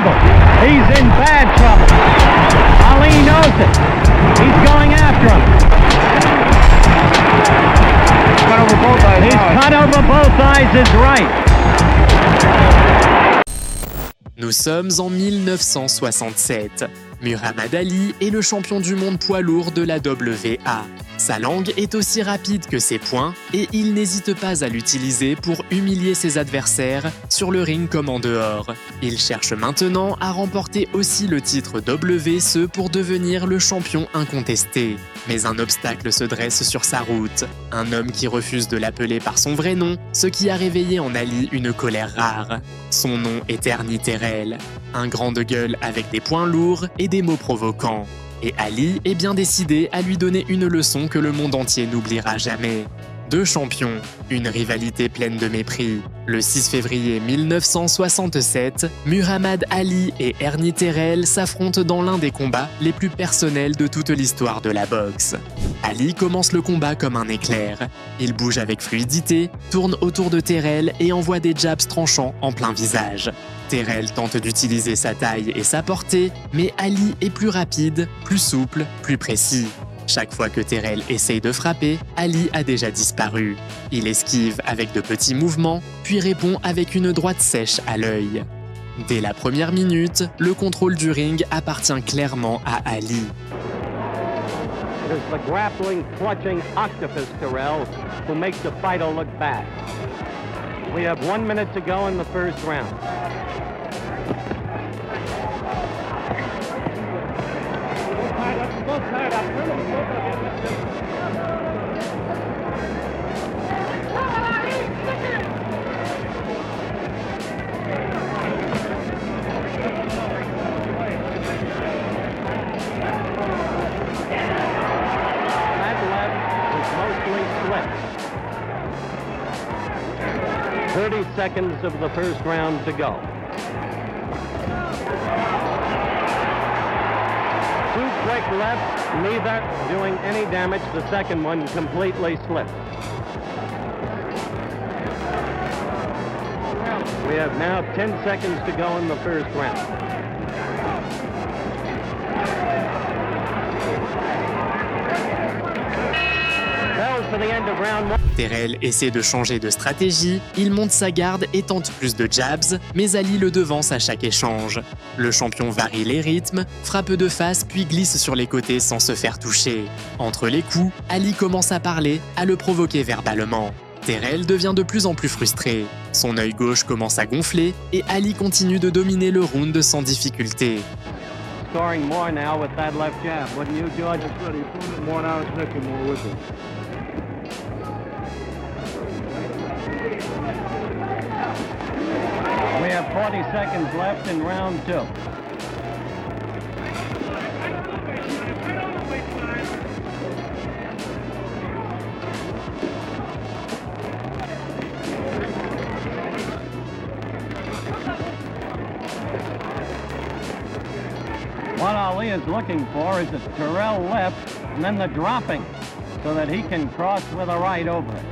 trouble. He's in bad trouble. Ali knows it. He's going after him. Cut over both eyes. He's cut over both eyes is right. Nous sommes en 1967. Muhammad Ali est le champion du monde poids lourd de la WA. Sa langue est aussi rapide que ses poings et il n'hésite pas à l'utiliser pour humilier ses adversaires sur le ring comme en dehors. Il cherche maintenant à remporter aussi le titre WSE pour devenir le champion incontesté. Mais un obstacle se dresse sur sa route. Un homme qui refuse de l'appeler par son vrai nom, ce qui a réveillé en Ali une colère rare. Son nom est Ernie Terrell. Un grand de gueule avec des poings lourds et des mots provoquants. Et Ali est bien décidé à lui donner une leçon que le monde entier n'oubliera jamais. Deux champions, une rivalité pleine de mépris. Le 6 février 1967, Muhammad Ali et Ernie Terrell s'affrontent dans l'un des combats les plus personnels de toute l'histoire de la boxe. Ali commence le combat comme un éclair. Il bouge avec fluidité, tourne autour de Terrell et envoie des jabs tranchants en plein visage. Terrell tente d'utiliser sa taille et sa portée, mais Ali est plus rapide, plus souple, plus précis. Chaque fois que Terrell essaye de frapper, Ali a déjà disparu. Il esquive avec de petits mouvements, puis répond avec une droite sèche à l'œil. Dès la première minute, le contrôle du ring appartient clairement à Ali. It is the grappling, clutching octopus Terrell who makes the fighter look bad. We have 1 minute to go in the first round. That left is mostly slipped. 30 seconds of the first round to go. Two quick lefts, neither doing any damage. The second one completely slipped. We have now 10 seconds to go in the first round. Bells for the end of round one. Terrell essaie de changer de stratégie, il monte sa garde et tente plus de jabs, mais Ali le devance à chaque échange. Le champion varie les rythmes, frappe de face puis glisse sur les côtés sans se faire toucher. Entre les coups, Ali commence à parler, à le provoquer verbalement. Terrell devient de plus en plus frustré. Son œil gauche commence à gonfler et Ali continue de dominer le round sans difficulté. Scoring more now with that left jab, wouldn't you, George? That's right. He's pulling it more now. He's making more with it. We have 40 seconds left in round two. What Ali is looking for is a Terrell left and then the dropping so that he can cross with a right over it.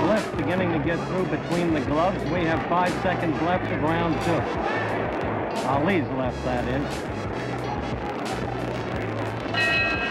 Left beginning to get through between the gloves. We have 5 seconds left of round two. Ali's left, that is.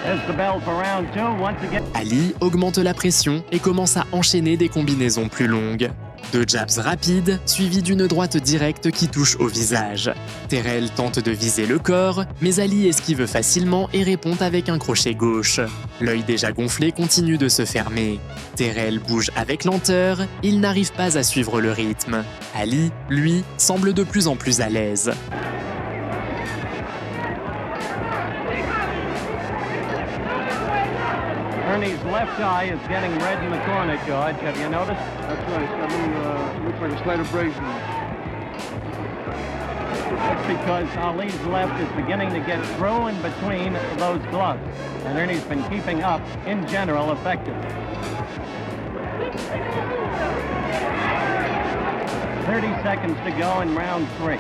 There's the bell for round two. Once again. Ali augmente la pression et commence à enchaîner des combinaisons plus longues. Deux jabs rapides, suivis d'une droite directe qui touche au visage. Terrell tente de viser le corps, mais Ali esquive facilement et répond avec un crochet gauche. L'œil déjà gonflé continue de se fermer. Terrell bouge avec lenteur, il n'arrive pas à suivre le rythme. Ali, lui, semble de plus en plus à l'aise. Ernie's left eye is getting red in the corner, George. Have you noticed? That's right. It's got a little, looks like a slight abrasion. That's because Ali's left is beginning to get through in between those gloves. And Ernie's been keeping up, in general, effectively. 30 seconds to go in round three.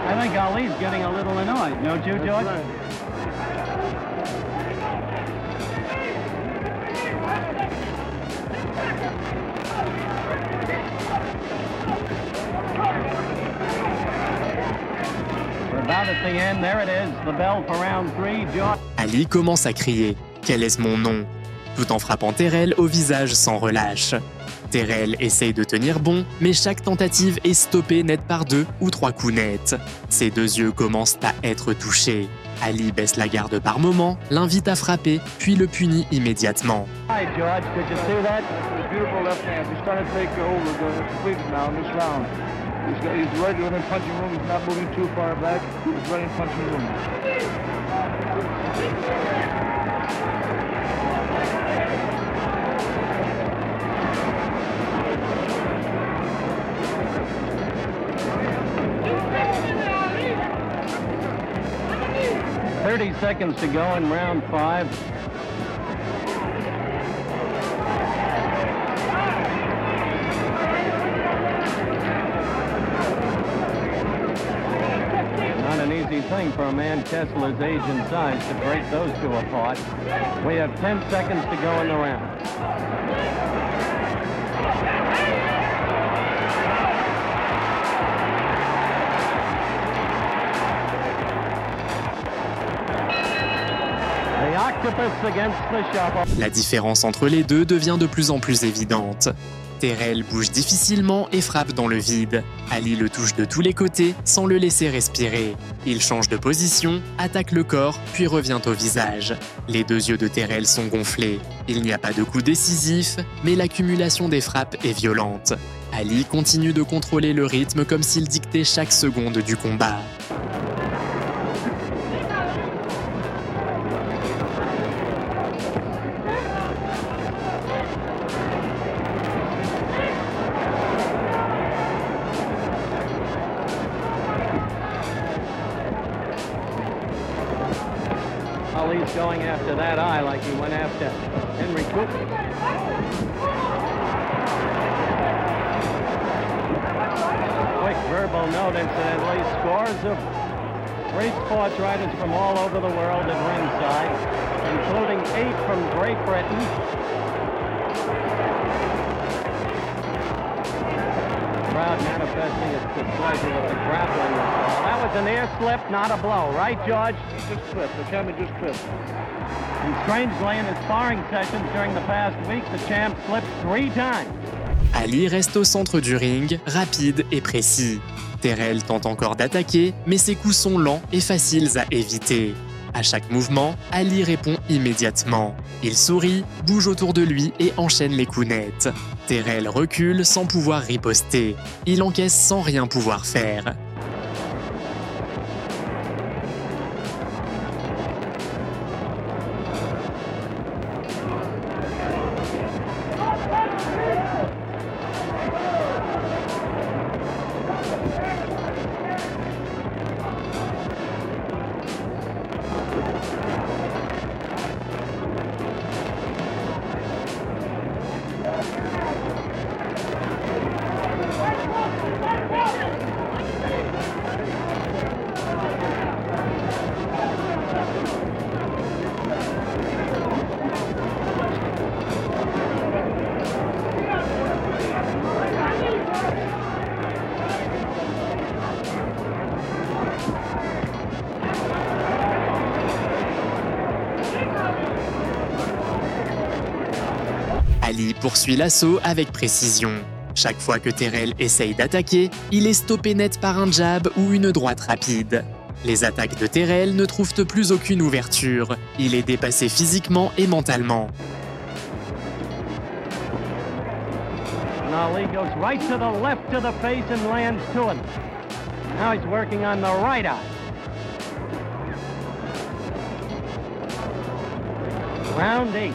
I think Ali's getting a little annoyed, don't you, George? That's right. We're about at the end. There it is. The bell for round 3. George. Ali commence à crier « Quel est mon nom ?» tout en frappant Terrell au visage sans relâche. Terrell essaye de tenir bon, mais chaque tentative est stoppée net par 2 ou 3 coups nets. Ses 2 yeux commencent à être touchés. Ali baisse la garde par moments, l'invite à frapper, puis le punit immédiatement. Hi, George. Did you see that? Beautiful left hand. He's starting to take over the completion now in this round. He's right within punching room. He's not moving too far back. He's right in punching room. .30 seconds to go in round 5. Not an easy thing for a man Kessler's age and size to break those two apart. We have 10 seconds to go in the round. The octopus against the shovel. La différence entre les deux devient de plus en plus évidente. Terrell bouge difficilement et frappe dans le vide. Ali le touche de tous les côtés sans le laisser respirer. Il change de position, attaque le corps, puis revient au visage. Les 2 yeux de Terrell sont gonflés. Il n'y a pas de coup décisif, mais l'accumulation des frappes est violente. Ali continue de contrôler le rythme comme s'il dictait chaque seconde du combat. Ali's going after that eye like he went after Henry Cooper. Quick verbal note, incidentally. Scores of great sports writers from all over the world at ringside, including 8 from Great Britain. Crowd manifesting its displeasure with the grappling assault. That was an ear slip, not a blow, right, George? Just clipped. The champion just clipped. And strangely, in his sparring sessions during the past week, the champ slipped 3 times. Ali reste au centre du ring, rapide et précis. Terrell tente encore d'attaquer, mais ses coups sont lents et faciles à éviter. À chaque mouvement, Ali répond immédiatement. Il sourit, bouge autour de lui et enchaîne les coups nets. Terrell recule sans pouvoir riposter. Il encaisse sans rien pouvoir faire. Ali poursuit l'assaut avec précision. Chaque fois que Terrell essaye d'attaquer, il est stoppé net par un jab ou une droite rapide. Les attaques de Terrell ne trouvent plus aucune ouverture. Il est dépassé physiquement et mentalement. Ali goes right to the left to the face and lands to him. Now he's working on the right eye. Round 8.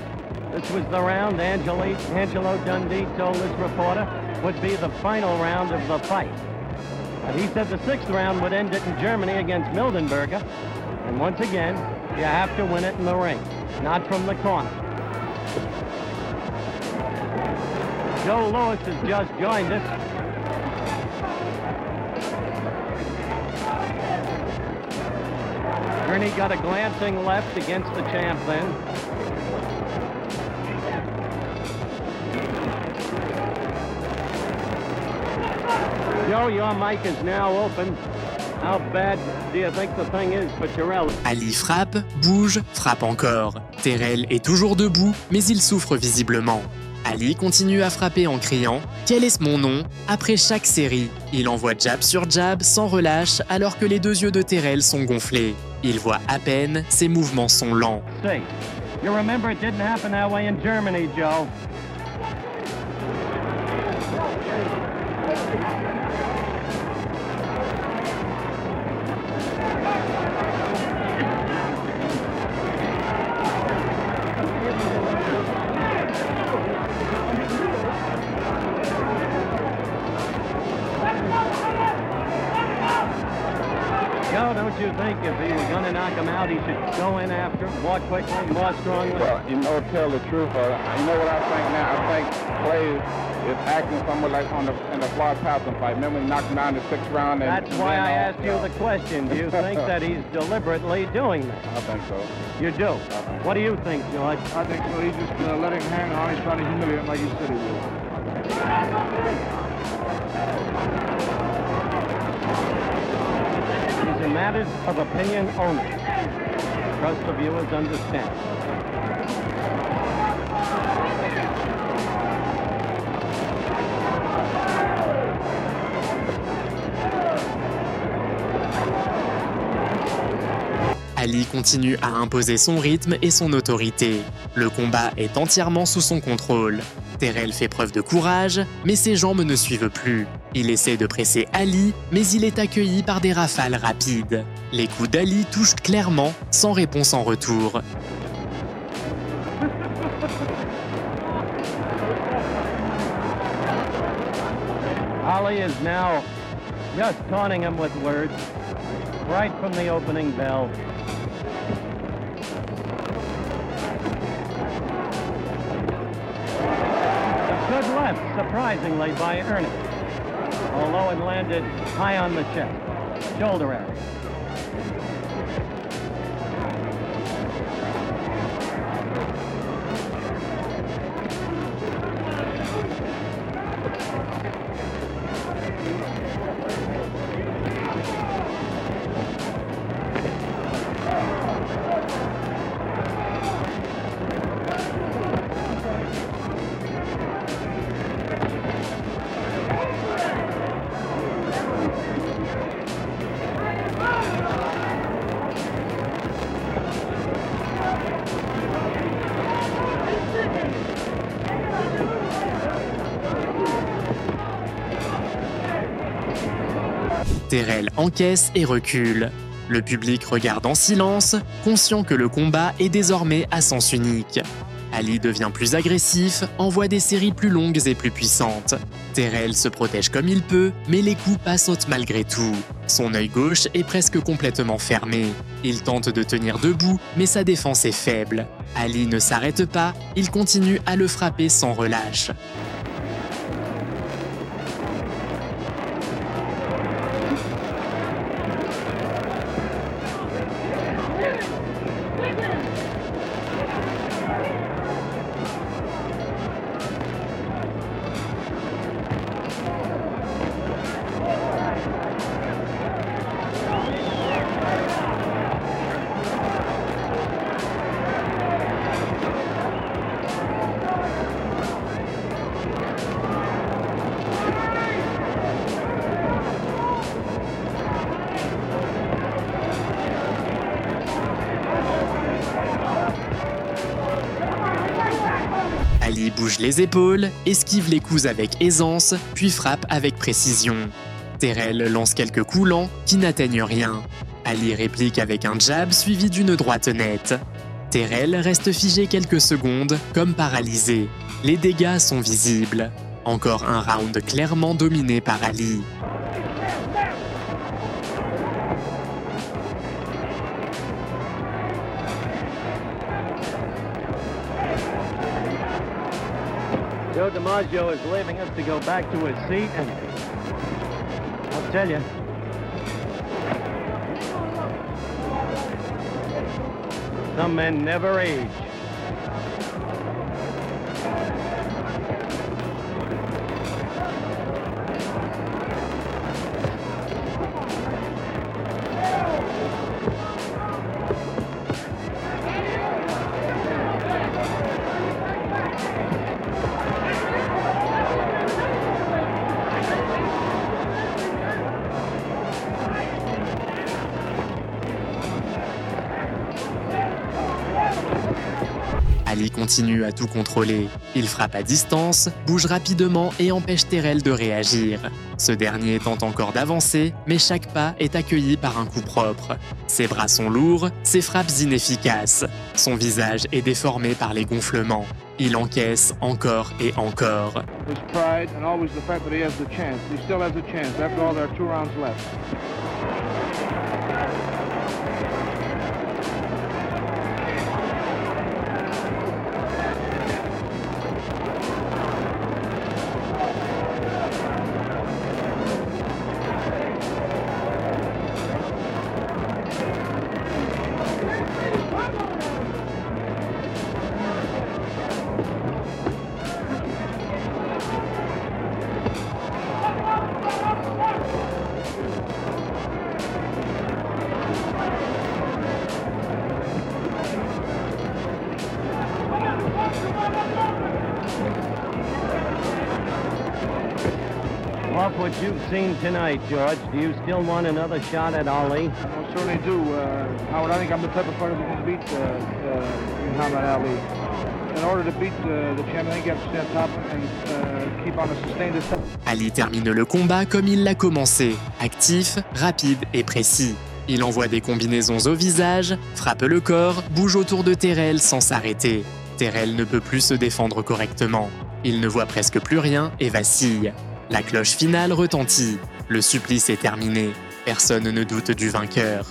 This was the round Angelo Dundee told his reporter would be the final round of the fight. But he said the 6th round would end it in Germany against Mildenberger. And once again, you have to win it in the ring, not from the corner. Joe Louis has just joined us. Ernie got a glancing left against the champ then. Joe, your mic is now open. How bad do you think the thing is for Terrell? Ali frappe, bouge, frappe encore. Terrell est toujours debout, mais il souffre visiblement. Ali continue à frapper en criant « Quel est mon nom ?» Après chaque série, il envoie jab sur jab sans relâche alors que les deux yeux de Terrell sont gonflés. Il voit à peine, ses mouvements sont lents. See, you remember it didn't happen that way in Germany, Joe. Joe, don't you think if he was going to knock him out, he should go in after him, more quickly, more strongly? Well, you know, to tell the truth, you know what I think now? I think Clay is acting somewhat like in the Floyd Patterson fight. Remember when he knocked him down in the 6th round? That's why I asked you the question. Do you think that he's deliberately doing that? I think so. You do? What do you think, George? I think so. He's just letting him hang on. He's trying to humiliate him like he said he would. These are matters of opinion only. Trust the viewers understand. Ali continue à imposer son rythme et son autorité. Le combat est entièrement sous son contrôle. Terrell fait preuve de courage, mais ses jambes ne suivent plus. Il essaie de presser Ali, mais il est accueilli par des rafales rapides. Les coups d'Ali touchent clairement, sans réponse en retour. Ali is now just taunting him with words right from the opening bell. A good left, surprisingly, by Ernie, although it landed high on the chest, shoulder area. Terrell encaisse et recule. Le public regarde en silence, conscient que le combat est désormais à sens unique. Ali devient plus agressif, envoie des séries plus longues et plus puissantes. Terrell se protège comme il peut, mais les coups passent malgré tout. Son œil gauche est presque complètement fermé. Il tente de tenir debout, mais sa défense est faible. Ali ne s'arrête pas, il continue à le frapper sans relâche. Ali bouge les épaules, esquive les coups avec aisance, puis frappe avec précision. Terrell lance quelques coups lents qui n'atteignent rien. Ali réplique avec un jab suivi d'une droite nette. Terrell reste figé quelques secondes, comme paralysé. Les dégâts sont visibles. Encore un round clairement dominé par Ali. Joe DiMaggio is leaving us to go back to his seat, and I'll tell you, Some men never age. Ali continue à tout contrôler. Il frappe à distance, bouge rapidement et empêche Terrell de réagir. Ce dernier tente encore d'avancer, mais chaque pas est accueilli par un coup propre. Ses bras sont lourds, ses frappes inefficaces. Son visage est déformé par les gonflements. Il encaisse encore et encore. His pride and always the fact that he has the chance. He still has a chance. After all, there are 2 rounds left. Off what you've seen tonight, George, do you still want another shot at Ali? I certainly do. Howard, I think I'm the type of fighter that can beat Muhammad Ali. In order to beat the champion, I think you have to stay on top and keep on a sustained attack. Ali termine le combat comme il l'a commencé, actif, rapide et précis. Il envoie des combinaisons au visage, frappe le corps, bouge autour de Terrell sans s'arrêter. Terrell ne peut plus se défendre correctement. Il ne voit presque plus rien et vacille. La cloche finale retentit. Le supplice est terminé. Personne ne doute du vainqueur.